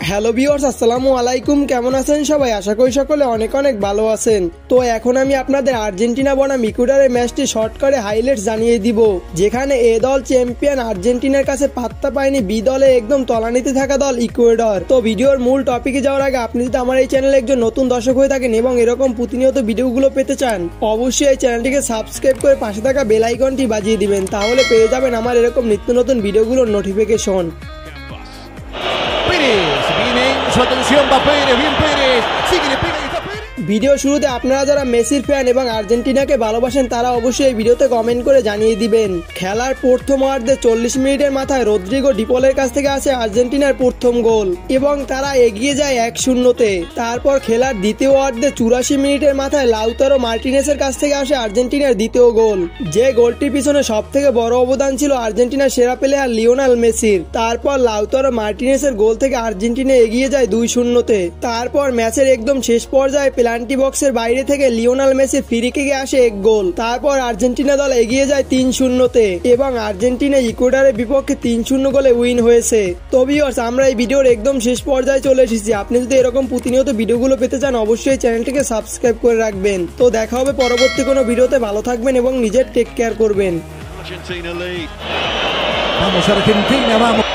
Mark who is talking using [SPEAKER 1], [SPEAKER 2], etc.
[SPEAKER 1] Hello viewers, আসসালামু আলাইকুম। কেমন আছেন সবাই? আশা করি সকলে অনেক অনেক ভালো আছেন। তো এখন আমি আপনাদের আর্জেন্টিনা বনাম ইকুয়েডরের ম্যাচটি শর্ট করে হাইলাইটস জানিয়ে দিব, যেখানে এ দল চ্যাম্পিয়ন আর্জেন্টিনার কাছে পাত্তা পায়নি বি দলে একদম তলানিতে থাকা দল ইকুয়েডর। তো ভিডিওর মূল টপিকে যাওয়ার আগে আপনি যদি আমার এই চ্যানেলে একজন নতুন দর্শক হয়ে থাকেন এবং এরকম প্রতিনিয়ত ভিডিওগুলো পেতে চান, অবশ্যই এই চ্যানেলটিকে সাবস্ক্রাইব করে পাশে থাকা বেল আইকনটি বাজিয়ে দিবেন, তাহলে পেয়ে যাবেন আমার এরকম নিত্য নতুন ভিডিওগুলোর notification.
[SPEAKER 2] Su atención va Pérez, bien Pérez, sigue le pega y está Pérez.
[SPEAKER 1] Video শুরুতে আপনারা যারা মেসির ফ্যান এবং আর্জেন্টিনাকে ভালোবাসেন তারা অবশ্যই এই ভিডিওতে কমেন্ট করে জানিয়ে দিবেন। খেলার প্রথম অর্ধে 40 মিনিটের মাথায় রদ্রিগো ডিপলের কাছ থেকে আসে আর্জেন্টিনার প্রথম গোল এবং তারা এগিয়ে যায় 1-0-তে। তারপর খেলার দ্বিতীয় অর্ধে 84 মিনিটের মাথায় লাউতারো মার্টিনেসের কাছ থেকে আসে আর্জেন্টিনার দ্বিতীয় গোল, যে গোলটির পিছনে সব থেকে বড় অবদান ছিল আর্জেন্টিনার সেরা প্লেয়ার লিওনেল মেসির। তারপর লাউতারো মার্টিনেসের গোল থেকে আর্জেন্টিনা এগিয়ে যায় 2-0-তে। তারপর ম্যাচের একদম শেষ পর্যায়ে পেনাল্টি বক্সের বাইরে থেকে লিওনেল মেসি ফ্রি কিকে আসে এক গোল। তারপর আর্জেন্টিনা দল এগিয়ে যায় 3-0-তে এবং আর্জেন্টিনা ইকুয়েডরের বিপক্ষে 3-0 গোলে উইন হয়েছে। তো ভিউয়ার্স, আমরা এই ভিডিওর একদম শেষ পর্যায়ে চলে এসেছি। আপনি যদি এরকম প্রতিনিয়ত ভিডিওগুলো পেতে চান, অবশ্যই চ্যানেলটিকে সাবস্ক্রাইব করে রাখবেন। তো দেখা হবে পরবর্তী কোনো ভিডিওতে। ভালো থাকবেন এবং নিজের টেক কেয়ার করবেন।
[SPEAKER 2] Vamos Argentina, vamos.